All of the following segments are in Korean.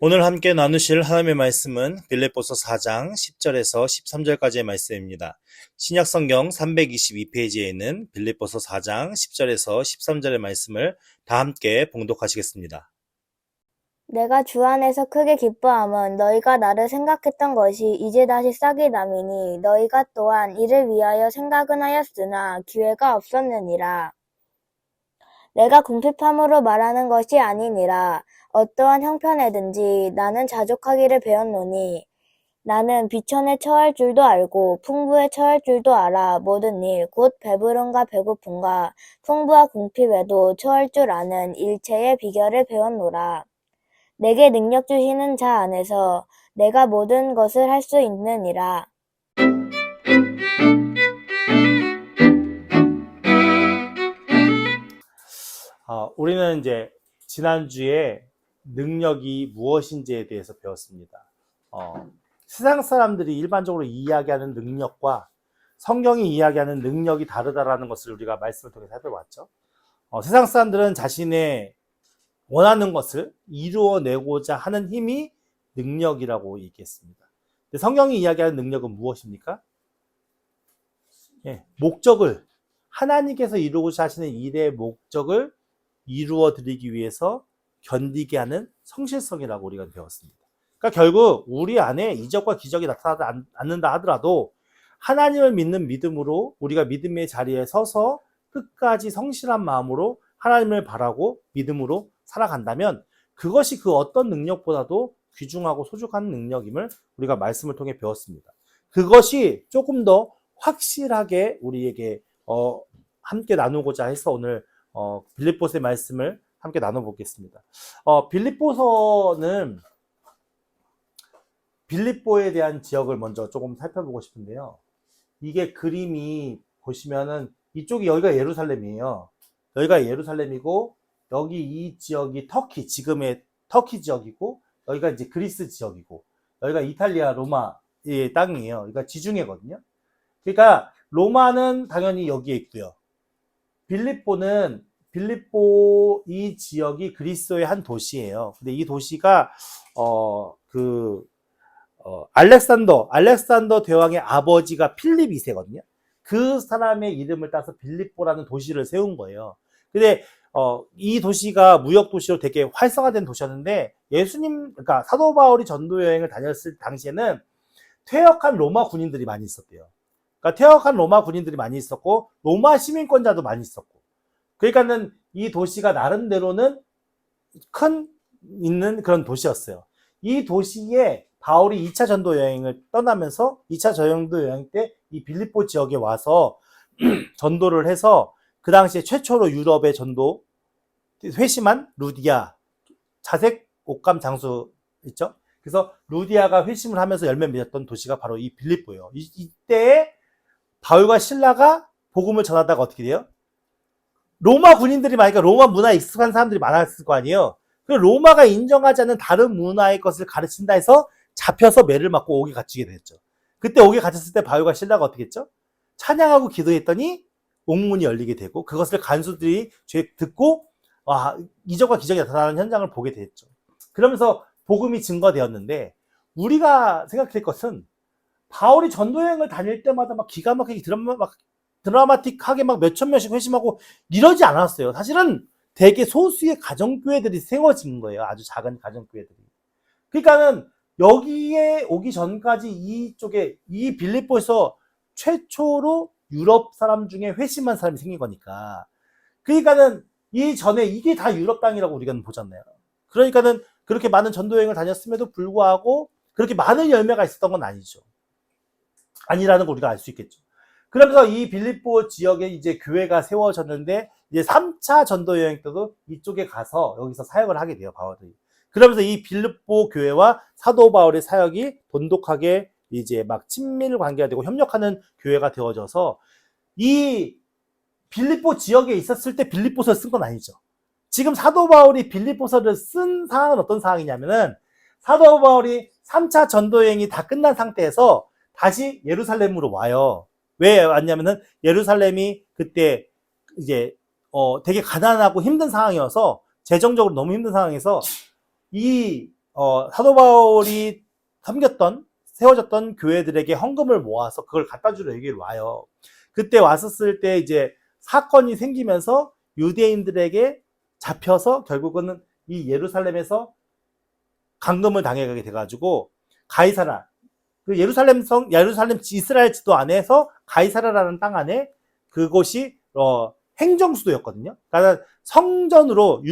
오늘 함께 나누실 하나님의 말씀은 빌립보서 4장 10절에서 13절까지의 말씀입니다. 신약성경 322페이지에 있는 빌립보서 4장 10절에서 13절의 말씀을 다 함께 봉독하시겠습니다. 내가 주 안에서 크게 기뻐함은 너희가 나를 생각했던 것이 이제 다시 싹이 남이니 너희가 또한 이를 위하여 생각은 하였으나 기회가 없었느니라. 내가 궁핍함으로 말하는 것이 아니니라. 어떠한 형편에든지 나는 자족하기를 배웠노니 나는 비천에 처할 줄도 알고 풍부에 처할 줄도 알아. 모든 일 곧 배부름과 배고픔과 풍부와 궁핍에도 처할 줄 아는 일체의 비결을 배웠노라. 내게 능력 주시는 자 안에서 내가 모든 것을 할 수 있느니라. 우리는 이제 지난주에 능력이 무엇인지에 대해서 배웠습니다. 세상 사람들이 일반적으로 이야기하는 능력과 성경이 이야기하는 능력이 다르다라는 것을 우리가 말씀을 통해 살펴봤죠. 세상 사람들은 자신의 원하는 것을 이루어내고자 하는 힘이 능력이라고 얘기했습니다. 근데 성경이 이야기하는 능력은 무엇입니까? 목적을, 하나님께서 이루고자 하시는 일의 목적을 이루어 드리기 위해서 견디게 하는 성실성이라고 우리가 배웠습니다. 그러니까 결국 우리 안에 이적과 기적이 나타나지 않는다 하더라도 하나님을 믿는 믿음으로 우리가 믿음의 자리에 서서 끝까지 성실한 마음으로 하나님을 바라고 믿음으로 살아간다면 그것이 그 어떤 능력보다도 귀중하고 소중한 능력임을 우리가 말씀을 통해 배웠습니다. 그것이 조금 더 확실하게 우리에게 함께 나누고자 해서 오늘 빌립보서의 말씀을 함께 나눠보겠습니다. 빌립보서는 빌립보에 대한 지역을 먼저 조금 살펴보고 싶은데요. 이게 그림이 보시면은 이쪽이 여기가 예루살렘이에요. 여기가 예루살렘이고 여기 이 지역이 터키, 지금의 터키 지역이고 여기가 이제 그리스 지역이고 여기가 이탈리아 로마의 땅이에요. 그러니까 지중해거든요. 그러니까 로마는 당연히 여기에 있고요. 빌립보 이 지역이 그리스의 한 도시예요. 근데 이 도시가 알렉산더 대왕의 아버지가 필립 2세거든요. 그 사람의 이름을 따서 빌립보라는 도시를 세운 거예요. 근데 이 도시가 무역 도시로 되게 활성화된 도시였는데 그러니까 사도 바울이 전도 여행을 다녔을 당시에는 퇴역한 로마 군인들이 많이 있었대요. 그러니까 퇴역한 로마 군인들이 많이 있었고 로마 시민권자도 많이 있었고, 그러니까는 이 도시가 나름대로는 큰 있는 그런 도시였어요. 이 도시에 바울이 2차 전도 여행을 떠나면서 2차 전도 여행 때 이 빌립보 지역에 와서 전도를 해서 그 당시에 최초로 유럽의 전도 회심한 루디아, 자색 옷감 장수 있죠? 그래서 루디아가 회심을 하면서 열매 맺었던 도시가 바로 이 빌립보예요. 이때에 바울과 실라가 복음을 전하다가 어떻게 돼요? 로마 군인들이 많으니까 로마 문화에 익숙한 사람들이 많았을 거 아니에요. 그 로마가 인정하지 않는 다른 문화의 것을 가르친다 해서 잡혀서 매를 맞고 옥에 갇히게 됐죠. 그때 옥에 갇혔을 때 바울과 실라가 어떻게 했죠? 찬양하고 기도했더니 옥문이 열리게 되고 그것을 간수들이 듣고 이적과 기적이 나타나는 현장을 보게 됐죠. 그러면서 복음이 증거되었는데 우리가 생각할 것은 바울이 전도여행을 다닐 때마다 막 기가 막히게 드라마틱하게 막 몇천 명씩 회심하고 이러지 않았어요. 사실은 되게 소수의 가정교회들이 세워진 거예요. 아주 작은 가정교회들이. 그러니까는 여기에 오기 전까지 이쪽에 이 빌립보에서 최초로 유럽 사람 중에 회심한 사람이 생긴 거니까. 그러니까는 이전에 이게 다 유럽 땅이라고 우리가 보잖아요. 그러니까는 그렇게 많은 전도여행을 다녔음에도 불구하고 그렇게 많은 열매가 있었던 건 아니죠. 아니라는 걸 우리가 알 수 있겠죠. 그러면서 이 빌립보 지역에 이제 교회가 세워졌는데 이제 3차 전도 여행 때도 이쪽에 가서 여기서 사역을 하게 돼요, 바울이. 그러면서 이 빌립보 교회와 사도 바울의 사역이 돈독하게 이제 막 친밀 관계가 되고 협력하는 교회가 되어져서 이 빌립보 지역에 있었을 때 빌립보서를 쓴 건 아니죠. 지금 사도 바울이 빌립보서를 쓴 상황은 어떤 상황이냐면은 사도 바울이 3차 전도 여행이 다 끝난 상태에서 다시 예루살렘으로 와요. 왜 왔냐면은 예루살렘이 그때 이제 되게 가난하고 힘든 상황이어서 재정적으로 너무 힘든 상황에서 이 사도 바울이 세워졌던 교회들에게 헌금을 모아서 그걸 갖다 주러 여기를 와요. 그때 왔었을 때 이제 사건이 생기면서 유대인들에게 잡혀서 결국은 이 예루살렘에서 감금을 당하게 돼가지고 가이사라, 그 예루살렘 이스라엘 지도 안에서 가이사라라는 땅 안에 그곳이 행정수도였거든요. 그러니까 성전으로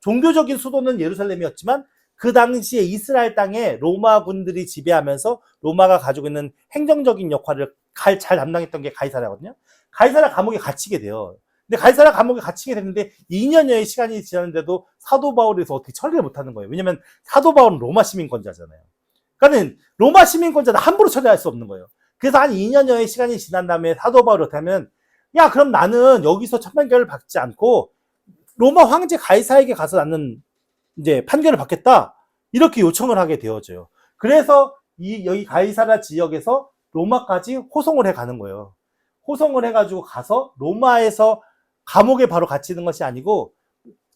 종교적인 수도는 예루살렘이었지만 그 당시에 이스라엘 땅에 로마군들이 지배하면서 로마가 가지고 있는 행정적인 역할을 잘 담당했던 게 가이사라거든요. 가이사라 감옥에 갇히게 돼요. 근데 가이사라 감옥에 갇히게 됐는데 2년여의 시간이 지났는데도 사도 바울에서 어떻게 처리를 못하는 거예요. 왜냐면 사도 바울은 로마 시민권자잖아요. 그러니까 로마 시민권자는 함부로 처리할 수 없는 거예요. 그래서 한 2년여의 시간이 지난 다음에 사도 바울이 어떻게 하면, 야, 그럼 나는 여기서 천만결을 받지 않고 로마 황제 가이사에게 가서 나는 이제 판결을 받겠다, 이렇게 요청을 하게 되어져요. 그래서 여기 가이사라 지역에서 로마까지 호송을 해 가는 거예요. 호송을 해가지고 가서 로마에서 감옥에 바로 갇히는 것이 아니고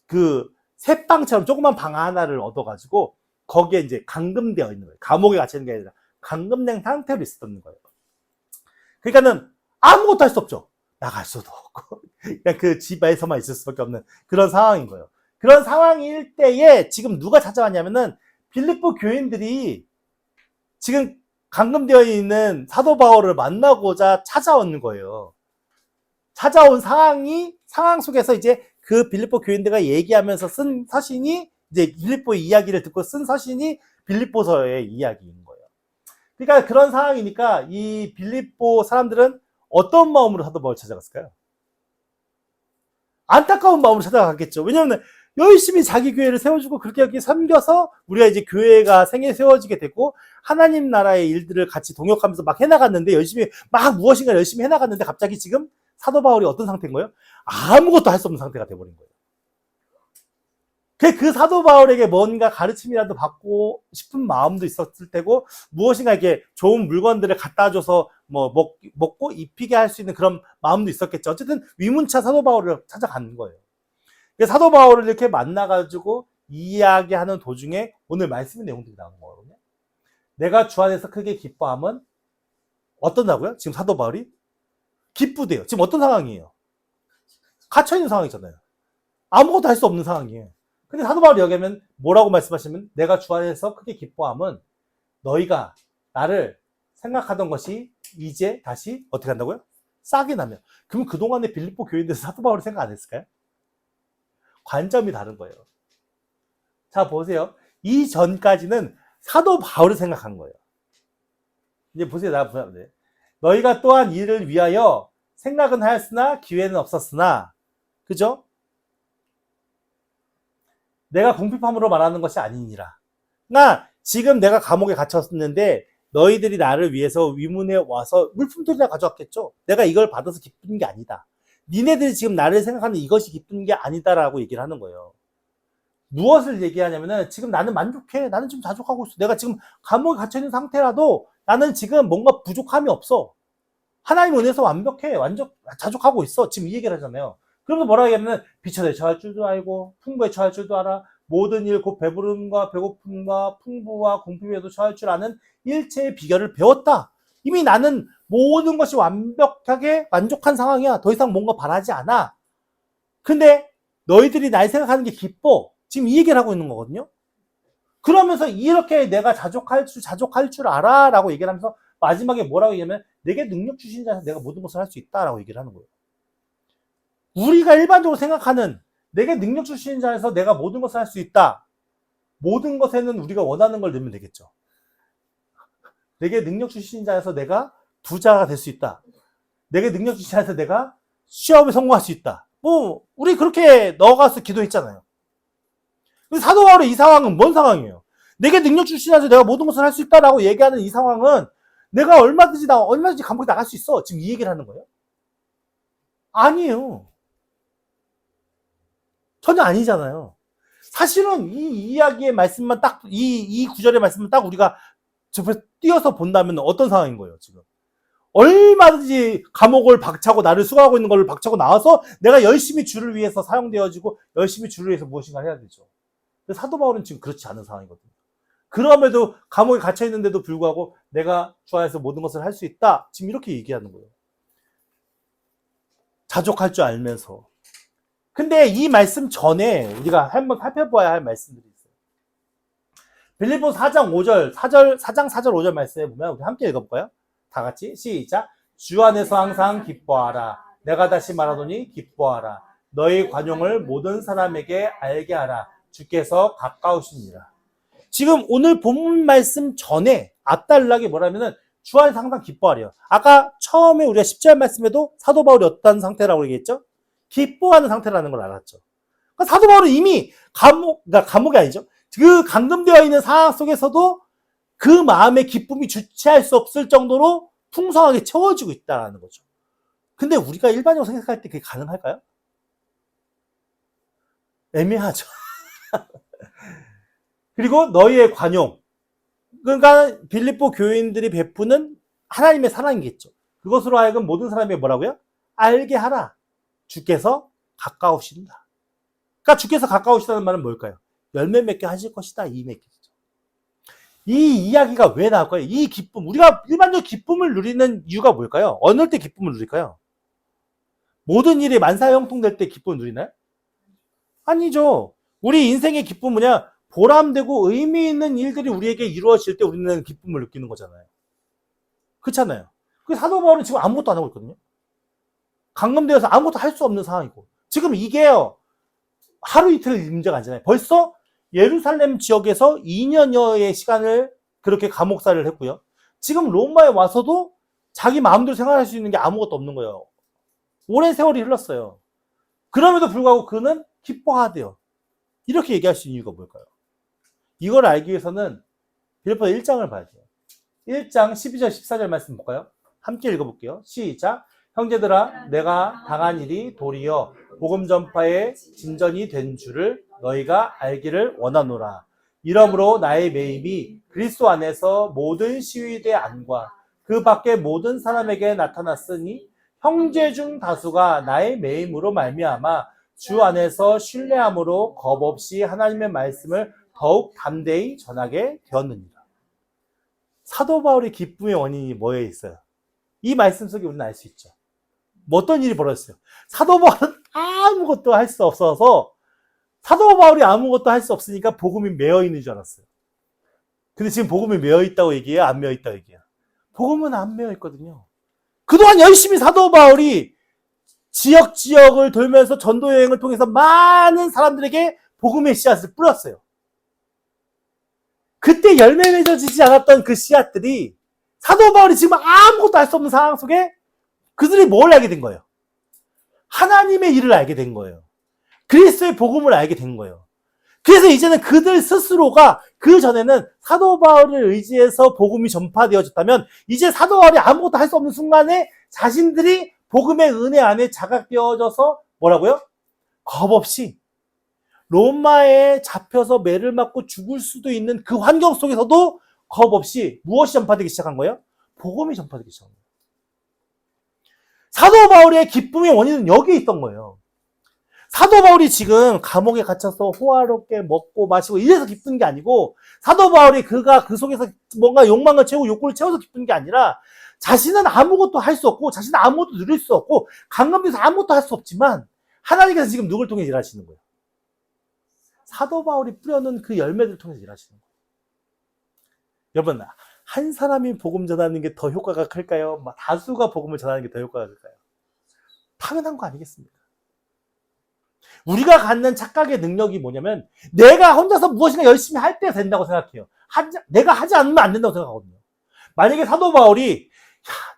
그 새방처럼 조그만 방 하나를 얻어가지고 거기에 이제 감금되어 있는 거예요. 감옥에 갇히는 게 아니라 감금된 상태로 있었던 거예요. 그러니까는 아무것도 할 수 없죠. 나갈 수도 없고 그냥 그 집에서만 있을 수밖에 없는 그런 상황인 거예요. 그런 상황일 때에 지금 누가 찾아왔냐면은 빌립보 교인들이 지금 감금되어 있는 사도 바울을 만나고자 찾아오는 거예요. 찾아온 상황 속에서 이제 그 빌립보 교인들과 얘기하면서 쓴 서신이, 이제 빌립보의 이야기를 듣고 쓴 서신이 빌립보서의 이야기인 거예요. 그러니까 그런 상황이니까 이 빌립보 사람들은 어떤 마음으로 사도 바울을 찾아갔을까요? 안타까운 마음으로 찾아갔겠죠. 왜냐하면 열심히 자기 교회를 세워주고 그렇게 여기 섬겨서 우리가 이제 교회가 세워지게 되고 하나님 나라의 일들을 같이 동역하면서 막 해나갔는데, 무엇인가 열심히 해나갔는데 갑자기 지금 사도 바울이 어떤 상태인 거예요? 아무것도 할 수 없는 상태가 돼버린 거예요. 그 사도 바울에게 뭔가 가르침이라도 받고 싶은 마음도 있었을 테고, 무엇인가 이렇게 좋은 물건들을 갖다 줘서 먹고 입히게 할 수 있는 그런 마음도 있었겠죠. 어쨌든 위문차 사도 바울을 찾아가는 거예요. 사도 바울을 이렇게 만나가지고 이야기하는 도중에 오늘 말씀의 내용들이 나오는 거거든요. 내가 주 안에서 크게 기뻐함은 어떤다고요? 지금 사도 바울이 기쁘대요. 지금 어떤 상황이에요? 갇혀있는 상황이잖아요. 아무것도 할 수 없는 상황이에요. 근데 사도 바울이 여기 하면 뭐라고 말씀하시면, 내가 주 안에서 크게 기뻐함은 너희가 나를 생각하던 것이 이제 다시 어떻게 한다고요? 싹이 나면. 그럼 그동안에 빌립보 교인들은 사도 바울을 생각 안 했을까요? 관점이 다른 거예요. 자, 보세요. 이전까지는 사도 바울을 생각한 거예요. 이제 보세요. 너희가 또한 이를 위하여 생각은 하였으나 기회는 없었으나, 그죠? 내가 궁핍함으로 말하는 것이 아니니라. 지금 내가 감옥에 갇혔는데 너희들이 나를 위해서 위문에 와서 물품들이나 가져왔겠죠. 내가 이걸 받아서 기쁜 게 아니다. 니네들이 지금 나를 생각하는 이것이 기쁜 게 아니다라고 얘기를 하는 거예요. 무엇을 얘기하냐면은, 지금 나는 만족해. 나는 지금 자족하고 있어. 내가 지금 감옥에 갇혀있는 상태라도 나는 지금 뭔가 부족함이 없어. 하나님 은혜에서 완벽해. 자족하고 있어. 지금 이 얘기를 하잖아요. 그러면서 뭐라 하냐면, 비천에 처할 줄도 알고 풍부에 처할 줄도 알아. 모든 일 곧 배부름과 배고픔과 풍부와 궁핍에도 처할 줄 아는 일체의 비결을 배웠다. 이미 나는 모든 것이 완벽하게 만족한 상황이야. 더 이상 뭔가 바라지 않아. 근데 너희들이 날 생각하는 게 기뻐. 지금 이 얘기를 하고 있는 거거든요. 그러면서 이렇게 내가 자족할 줄 알아 라고 얘기를 하면서 마지막에 뭐라고 얘기하면, 내게 능력 주신 자에서 내가 모든 것을 할 수 있다라고 얘기를 하는 거예요. 우리가 일반적으로 생각하는 내게 능력 주신 자에서 내가 모든 것을 할 수 있다. 모든 것에는 우리가 원하는 걸 넣으면 되겠죠. 내게 능력 주신 자에서 내가 부자가 될 수 있다. 내게 능력 주신 자에서 내가 시험에 성공할 수 있다. 우리 그렇게 넣어가서 기도했잖아요. 근데 사도 바울의 이 상황은 뭔 상황이에요? 내게 능력 주신 자에서 내가 모든 것을 할 수 있다라고 얘기하는 이 상황은, 내가 얼마든지 감옥에 나갈 수 있어. 지금 이 얘기를 하는 거예요? 아니에요. 전혀 아니잖아요. 사실은 이 이야기의 말씀만 딱, 이 구절의 말씀만 딱 우리가 띄어서 본다면 어떤 상황인 거예요, 지금? 얼마든지 감옥을 박차고 나를 수고하고 있는 걸 박차고 나와서 내가 열심히 주를 위해서 사용되어지고 열심히 주를 위해서 무엇인가 해야 되죠. 사도 바울은 지금 그렇지 않은 상황이거든요. 그럼에도 감옥에 갇혀 있는데도 불구하고 내가 주 안에서 모든 것을 할 수 있다. 지금 이렇게 얘기하는 거예요. 자족할 줄 알면서. 근데 이 말씀 전에 우리가 한번 살펴봐야 할 말씀들이 있어요. 빌립보 4장 5절, 4장 4절 5절 말씀에 보면 우리 함께 읽어볼까요? 다 같이 시작. 주 안에서 항상 기뻐하라. 내가 다시 말하노니 기뻐하라. 너희 관용을 모든 사람에게 알게 하라. 주께서 가까우시니라. 지금 오늘 본문 말씀 전에 앞달락이 뭐라면은 주 안에서 항상 기뻐하래요. 아까 처음에 우리가 10절 말씀에도 사도 바울이 어떤 상태라고 얘기했죠? 기뻐하는 상태라는 걸 알았죠. 그러니까 사도 바울은 이미 감옥이 아니죠. 그 감금되어 있는 상황 속에서도 그 마음의 기쁨이 주체할 수 없을 정도로 풍성하게 채워지고 있다는 거죠. 근데 우리가 일반적으로 생각할 때 그게 가능할까요? 애매하죠. 그리고 너희의 관용. 그러니까 빌립보 교인들이 베푸는 하나님의 사랑이겠죠. 그것으로 하여금 모든 사람이 뭐라고요? 알게 하라. 주께서 가까우신다. 그러니까 주께서 가까우시다는 말은 뭘까요? 열매 맺게 하실 것이다. 이 얘기죠. 이 이야기가 왜 나올까요? 이 기쁨, 우리가 일반적으로 기쁨을 누리는 이유가 뭘까요? 어느 때 기쁨을 누릴까요? 모든 일이 만사형통될 때 기쁨을 누리나요? 아니죠. 우리 인생의 기쁨은 뭐냐? 보람되고 의미 있는 일들이 우리에게 이루어질 때 우리는 기쁨을 느끼는 거잖아요. 그렇잖아요. 그 사도 바울은 지금 아무것도 안 하고 있거든요. 감금되어서 아무것도 할 수 없는 상황이고. 지금 이게요, 하루 이틀 문제가 아니잖아요. 벌써 예루살렘 지역에서 2년여의 시간을 그렇게 감옥살이를 했고요. 지금 로마에 와서도 자기 마음대로 생활할 수 있는 게 아무것도 없는 거예요. 오랜 세월이 흘렀어요. 그럼에도 불구하고 그는 기뻐하대요. 이렇게 얘기할 수 있는 이유가 뭘까요? 이걸 알기 위해서는 빌립보 1장을 봐야 돼요. 1장 12절 14절 말씀 볼까요? 함께 읽어볼게요. 시작. 형제들아, 내가 당한 일이 도리어 복음 전파의 진전이 된 줄을 너희가 알기를 원하노라. 이러므로 나의 매임이 그리스도 안에서 모든 시위대 안과 그 밖의 모든 사람에게 나타났으니 형제 중 다수가 나의 매임으로 말미암아 주 안에서 신뢰함으로 겁없이 하나님의 말씀을 더욱 담대히 전하게 되었느니라. 사도 바울의 기쁨의 원인이 뭐에 있어요? 이 말씀 속에 우리는 알 수 있죠. 뭐 어떤 일이 벌어졌어요? 사도 바울은 아무것도 할 수 없어서 사도 바울이 아무것도 할 수 없으니까 복음이 매여 있는 줄 알았어요. 근데 지금 복음이 매여 있다고 얘기해요? 안 매여 있다고 얘기해요? 복음은 안 매여 있거든요. 그동안 열심히 사도 바울이 지역을 돌면서 전도 여행을 통해서 많은 사람들에게 복음의 씨앗을 뿌렸어요. 그때 열매 맺어지지 않았던 그 씨앗들이 사도 바울이 지금 아무것도 할 수 없는 상황 속에 그들이 뭘 알게 된 거예요? 하나님의 일을 알게 된 거예요. 그리스도의 복음을 알게 된 거예요. 그래서 이제는 그들 스스로가 그 전에는 사도 바울을 의지해서 복음이 전파되어졌다면 이제 사도 바울이 아무것도 할 수 없는 순간에 자신들이 복음의 은혜 안에 자각되어져서 뭐라고요? 겁없이 로마에 잡혀서 매를 맞고 죽을 수도 있는 그 환경 속에서도 겁없이 무엇이 전파되기 시작한 거예요? 복음이 전파되기 시작한 거예요. 사도 바울의 기쁨의 원인은 여기에 있던 거예요. 사도 바울이 지금 감옥에 갇혀서 호화롭게 먹고 마시고 이래서 기쁜 게 아니고 사도 바울이 그가 그 속에서 뭔가 욕망을 채우고 욕구를 채워서 기쁜 게 아니라 자신은 아무것도 할 수 없고 자신은 아무것도 누릴 수 없고 감금돼서 아무것도 할 수 없지만 하나님께서 지금 누굴 통해 일하시는 거예요? 사도 바울이 뿌려놓은 그 열매들을 통해서 일하시는 거예요. 여러분, 한 사람이 복음 전하는 게 더 효과가 클까요? 다수가 복음을 전하는 게 더 효과가 클까요? 당연한 거 아니겠습니까? 우리가 갖는 착각의 능력이 뭐냐면 내가 혼자서 무엇인가 열심히 할 때 된다고 생각해요. 내가 하지 않으면 안 된다고 생각하거든요. 만약에 사도 바울이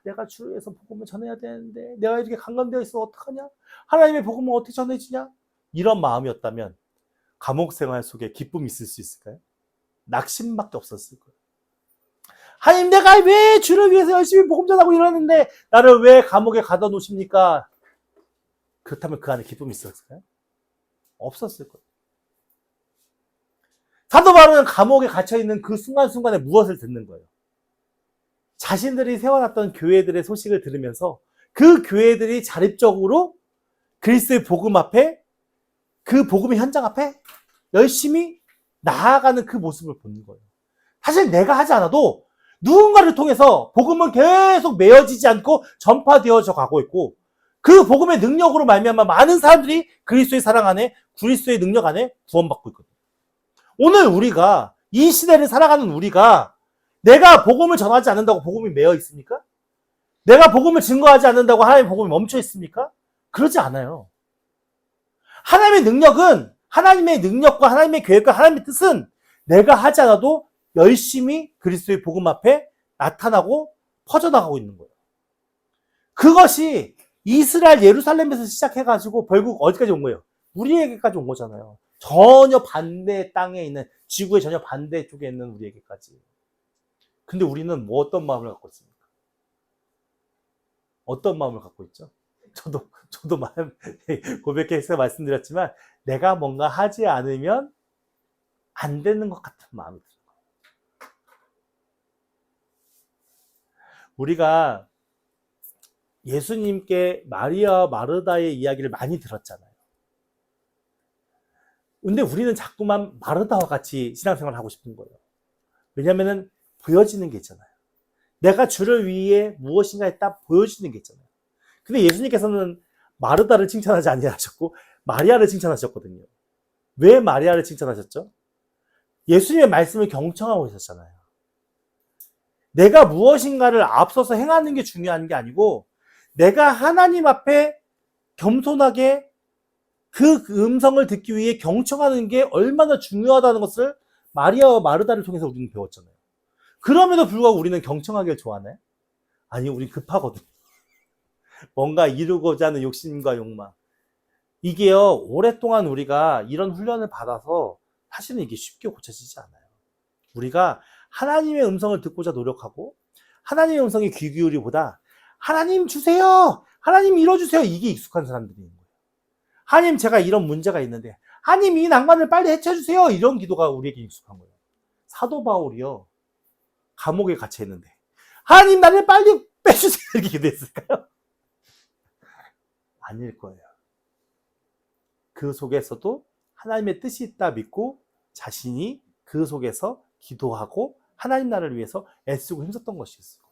내가 주를 위해서 복음을 전해야 되는데 내가 이렇게 감금되어 있어 어떡하냐? 하나님의 복음은 어떻게 전해지냐? 이런 마음이었다면 감옥 생활 속에 기쁨이 있을 수 있을까요? 낙심밖에 없었을 거예요. 하나님, 내가 왜 주를 위해서 열심히 복음 전하고 이러는데 나를 왜 감옥에 가둬 놓으십니까? 그렇다면 그 안에 기쁨이 있었을까요? 없었을 거예요. 사도 바울은 감옥에 갇혀있는 그 순간순간에 무엇을 듣는 거예요? 자신들이 세워놨던 교회들의 소식을 들으면서 그 교회들이 자립적으로 그리스도의 복음 앞에 그 복음의 현장 앞에 열심히 나아가는 그 모습을 보는 거예요. 사실 내가 하지 않아도 누군가를 통해서 복음은 계속 메어지지 않고 전파되어져 가고 있고 그 복음의 능력으로 말미암아 많은 사람들이 그리스도의 사랑 안에 그리스도의 능력 안에 구원받고 있거든요. 오늘 우리가 이 시대를 살아가는 우리가 내가 복음을 전하지 않는다고 복음이 메어 있습니까? 내가 복음을 증거하지 않는다고 하나님의 복음이 멈춰 있습니까? 그러지 않아요. 하나님의 능력은 하나님의 능력과 하나님의 계획과 하나님의 뜻은 내가 하지 않아도 열심히 그리스도의 복음 앞에 나타나고 퍼져나가고 있는 거예요. 그것이 이스라엘 예루살렘에서 시작해가지고 결국 어디까지 온 거예요? 우리에게까지 온 거잖아요. 전혀 반대 땅에 있는 지구의 전혀 반대 쪽에 있는 우리에게까지. 근데 우리는 뭐 어떤 마음을 갖고 있습니까? 어떤 마음을 갖고 있죠? 저도 고백해서 말씀드렸지만 내가 뭔가 하지 않으면 안 되는 것 같은 마음이 들어요. 우리가 예수님께 마리아 마르다의 이야기를 많이 들었잖아요. 근데 우리는 자꾸만 마르다와 같이 신앙생활을 하고 싶은 거예요. 왜냐면은 보여지는 게 있잖아요. 내가 주를 위해 무엇인가 했다 보여지는 게 있잖아요. 근데 예수님께서는 마르다를 칭찬하지 아니하셨고 마리아를 칭찬하셨거든요. 왜 마리아를 칭찬하셨죠? 예수님의 말씀을 경청하고 있었잖아요. 내가 무엇인가를 앞서서 행하는 게 중요한 게 아니고 내가 하나님 앞에 겸손하게 그 음성을 듣기 위해 경청하는 게 얼마나 중요하다는 것을 마리아와 마르다를 통해서 우리는 배웠잖아요. 그럼에도 불구하고 우리는 경청하기를 좋아하나요? 아니, 우리 급하거든. 뭔가 이루고자 하는 욕심과 욕망. 이게요, 오랫동안 우리가 이런 훈련을 받아서 사실은 이게 쉽게 고쳐지지 않아요. 우리가 하나님의 음성을 듣고자 노력하고 하나님의 음성에 귀 기울이보다 하나님 주세요! 하나님 이뤄주세요! 이게 익숙한 사람들이 있는 거예요. 하나님 제가 이런 문제가 있는데 하나님 이 낭만을 빨리 해쳐주세요! 이런 기도가 우리에게 익숙한 거예요. 사도 바울이요. 감옥에 갇혀 있는데 하나님 나를 빨리 빼주세요! 이렇게 기도했을까요? 아닐 거예요. 그 속에서도 하나님의 뜻이 있다 믿고 자신이 그 속에서 기도하고 하나님 나라를 위해서 애쓰고 힘썼던 것이었어요.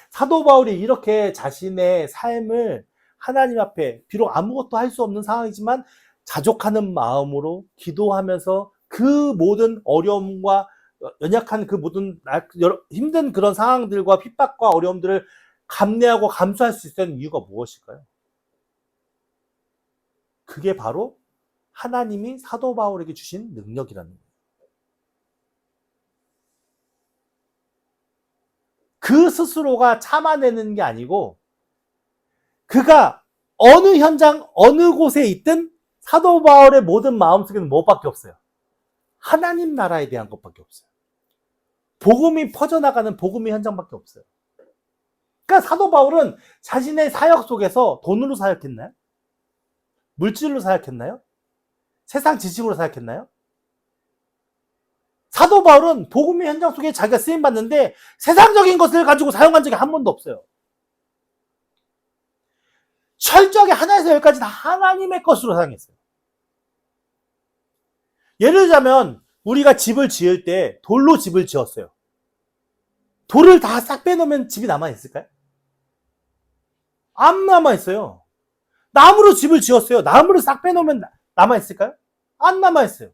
사도 바울이 이렇게 자신의 삶을 하나님 앞에 비록 아무것도 할 수 없는 상황이지만 자족하는 마음으로 기도하면서 그 모든 어려움과 연약한 그 모든 힘든 그런 상황들과 핍박과 어려움들을 감내하고 감수할 수 있었던 이유가 무엇일까요? 그게 바로 하나님이 사도 바울에게 주신 능력이라는 거예요. 그 스스로가 참아내는 게 아니고 그가 어느 현장, 어느 곳에 있든 사도 바울의 모든 마음속에는 무엇밖에 없어요? 하나님 나라에 대한 것밖에 없어요. 복음이 퍼져나가는 복음의 현장밖에 없어요. 그러니까 사도 바울은 자신의 사역 속에서 돈으로 사역했나요? 물질로 사역했나요? 세상 지식으로 사역했나요? 사도 바울은 복음의 현장 속에 자기가 쓰임받는데 세상적인 것을 가지고 사용한 적이 한 번도 없어요. 철저하게 하나에서 열까지 다 하나님의 것으로 사용했어요. 예를 들자면 우리가 집을 지을 때 돌로 집을 지었어요. 돌을 다 싹 빼놓으면 집이 남아있을까요? 안 남아있어요. 나무로 집을 지었어요. 나무를 싹 빼놓으면 남아있을까요? 안 남아있어요.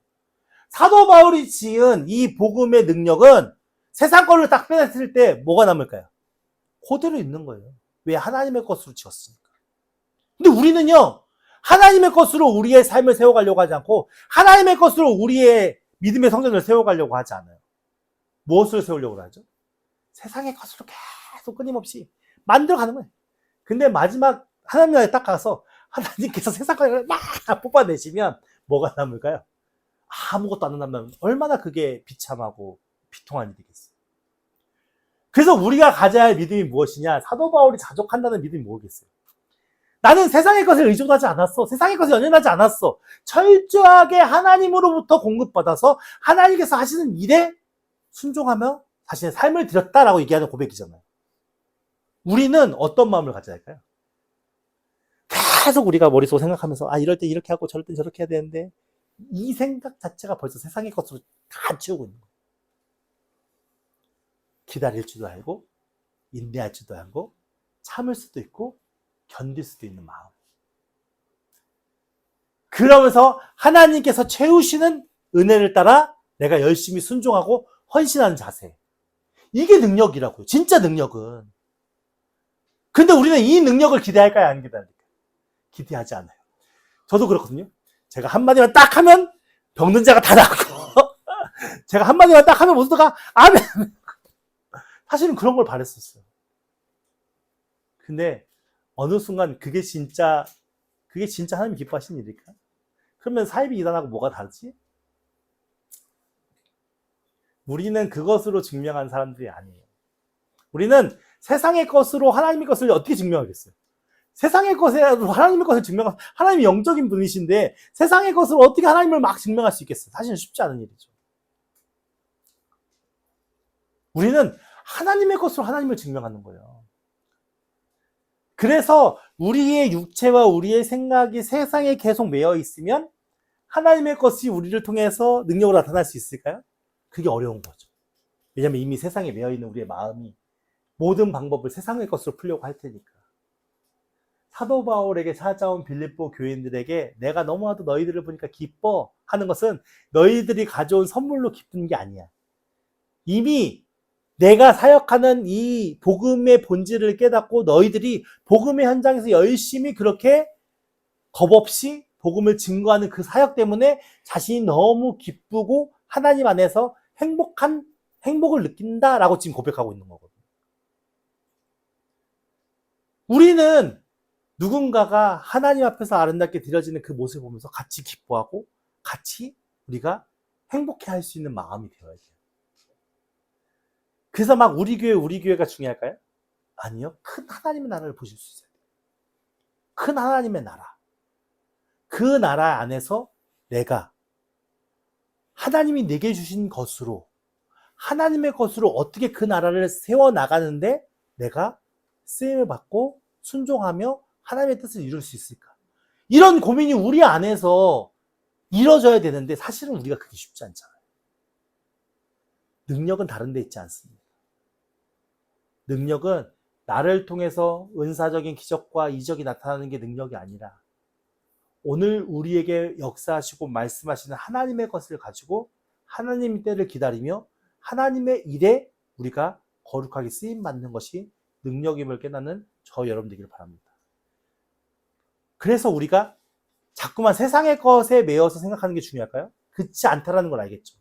사도 바울이 지은 이 복음의 능력은 세상 거를 딱 빼냈을 때 뭐가 남을까요? 그대로 있는 거예요. 왜? 하나님의 것으로 지었으니까. 근데 우리는요, 하나님의 것으로 우리의 삶을 세워가려고 하지 않고 하나님의 것으로 우리의 믿음의 성전을 세워가려고 하지 않아요. 무엇을 세우려고 하죠? 세상의 것으로 계속 끊임없이 만들어가는 거예요. 근데 마지막 하나님 나라에 딱 가서 하나님께서 세상 것을 막 뽑아내시면 뭐가 남을까요? 아무것도 안 남으면 얼마나 그게 비참하고 비통한 일이겠어요. 그래서 우리가 가져야 할 믿음이 무엇이냐? 사도 바울이 자족한다는 믿음이 뭐겠어요? 나는 세상의 것을 의존하지 않았어. 세상의 것을 연연하지 않았어. 철저하게 하나님으로부터 공급받아서 하나님께서 하시는 일에 순종하며 자신의 삶을 드렸다라고 얘기하는 고백이잖아요. 우리는 어떤 마음을 가져야 할까요? 계속 우리가 머릿속으로 생각하면서 이럴 때 이렇게 하고 저럴 때 저렇게 해야 되는데 이 생각 자체가 벌써 세상의 것으로 다 채우고 있는 거예요. 기다릴 줄도 알고, 인내할 줄도 알고, 참을 수도 있고, 견딜 수도 있는 마음. 그러면서 하나님께서 채우시는 은혜를 따라 내가 열심히 순종하고 헌신하는 자세. 이게 능력이라고요. 진짜 능력은. 근데 우리는 이 능력을 기대할까요? 안 기대할까요? 기대하지 않아요. 저도 그렇거든요. 제가 한마디만 딱 하면 병든 자가 다 낫고 제가 한마디만 딱 하면 모두가 아멘. 사실은 그런 걸 바랬었어요. 근데 어느 순간 그게 진짜 하나님 기뻐하시는 일일까? 그러면 사입이 일어나고 뭐가 다르지? 우리는 그것으로 증명한 사람들이 아니에요. 우리는 세상의 것으로 하나님의 것을 어떻게 증명하겠어요? 세상의 것으로 하나님의 것을 증명한, 하나님이 영적인 분이신데 세상의 것으로 어떻게 하나님을 막 증명할 수 있겠어요? 사실은 쉽지 않은 일이죠. 우리는 하나님의 것으로 하나님을 증명하는 거예요. 그래서 우리의 육체와 우리의 생각이 세상에 계속 매여 있으면 하나님의 것이 우리를 통해서 능력으로 나타날 수 있을까요? 그게 어려운 거죠. 왜냐하면 이미 세상에 매여 있는 우리의 마음이 모든 방법을 세상의 것으로 풀려고 할 테니까. 사도 바울에게 찾아온 빌립보 교인들에게 내가 너무나도 너희들을 보니까 기뻐 하는 것은 너희들이 가져온 선물로 기쁜 게 아니야. 이미 내가 사역하는 이 복음의 본질을 깨닫고 너희들이 복음의 현장에서 열심히 그렇게 겁없이 복음을 증거하는 그 사역 때문에 자신이 너무 기쁘고 하나님 안에서 행복을 느낀다라고 지금 고백하고 있는 거거든요. 우리는 누군가가 하나님 앞에서 아름답게 드려지는 그 모습을 보면서 같이 기뻐하고 같이 우리가 행복해 할 수 있는 마음이 되어야 돼요. 그래서 막 우리 교회가 중요할까요? 아니요. 큰 하나님의 나라를 보실 수 있어요. 큰 하나님의 나라. 그 나라 안에서 내가 하나님이 내게 주신 것으로 하나님의 것으로 어떻게 그 나라를 세워나가는데 내가 쓰임을 받고 순종하며 하나님의 뜻을 이룰 수 있을까? 이런 고민이 우리 안에서 이루어져야 되는데 사실은 우리가 그게 쉽지 않잖아요. 능력은 다른 데 있지 않습니다. 능력은 나를 통해서 은사적인 기적과 이적이 나타나는 게 능력이 아니라 오늘 우리에게 역사하시고 말씀하시는 하나님의 것을 가지고 하나님의 때를 기다리며 하나님의 일에 우리가 거룩하게 쓰임받는 것이 능력임을 깨닫는 저 여러분 되기를 바랍니다. 그래서 우리가 자꾸만 세상의 것에 매여서 생각하는 게 중요할까요? 그렇지 않다라는 걸 알겠죠.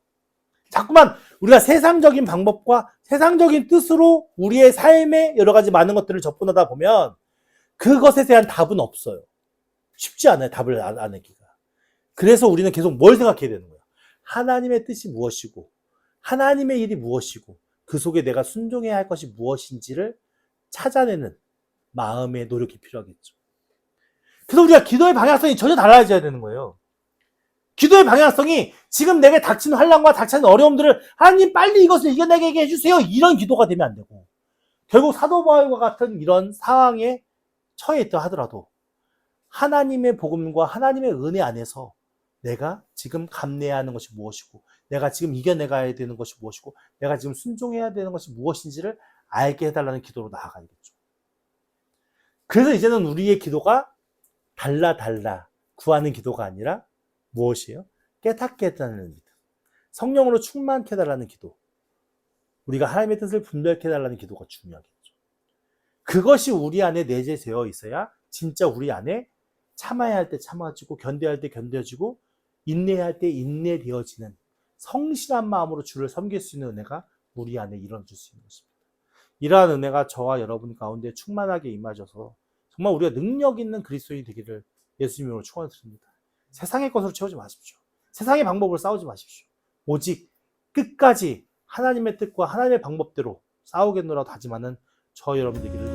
자꾸만 우리가 세상적인 방법과 세상적인 뜻으로 우리의 삶에 여러 가지 많은 것들을 접근하다 보면 그것에 대한 답은 없어요. 쉽지 않아요. 답을 안 내기가. 그래서 우리는 계속 뭘 생각해야 되는 거야? 하나님의 뜻이 무엇이고 하나님의 일이 무엇이고 그 속에 내가 순종해야 할 것이 무엇인지를 찾아내는 마음의 노력이 필요하겠죠. 그래서 우리가 기도의 방향성이 전혀 달라져야 되는 거예요. 기도의 방향성이 지금 내게 닥치는 환난과 닥치는 어려움들을 하나님 빨리 이것을 이겨내게 해주세요. 이런 기도가 되면 안 되고 결국 사도 바울과 같은 이런 상황에 처해 있다 하더라도 하나님의 복음과 하나님의 은혜 안에서 내가 지금 감내해야 하는 것이 무엇이고 내가 지금 이겨내가야 되는 것이 무엇이고 내가 지금 순종해야 되는 것이 무엇인지를 알게 해달라는 기도로 나아가야겠죠. 그래서 이제는 우리의 기도가 달라 구하는 기도가 아니라 무엇이에요? 깨닫게 해달라는 기도. 성령으로 충만케 해달라는 기도. 우리가 하나님의 뜻을 분별케 해달라는 기도가 중요하겠죠. 그것이 우리 안에 내재되어 있어야 진짜 우리 안에 참아야 할 때 참아지고 견뎌야 할 때 견뎌지고 인내해야 할 때 인내되어지는 성실한 마음으로 주를 섬길 수 있는 은혜가 우리 안에 일어날 수 있는 것입니다. 이러한 은혜가 저와 여러분 가운데 충만하게 임하셔서 정말 우리가 능력 있는 그리스도인이 되기를 예수님으로 축원드립니다. 세상의 것으로 채우지 마십시오. 세상의 방법으로 싸우지 마십시오. 오직 끝까지 하나님의 뜻과 하나님의 방법대로 싸우겠노라고 다짐하는 저 여러분 되기를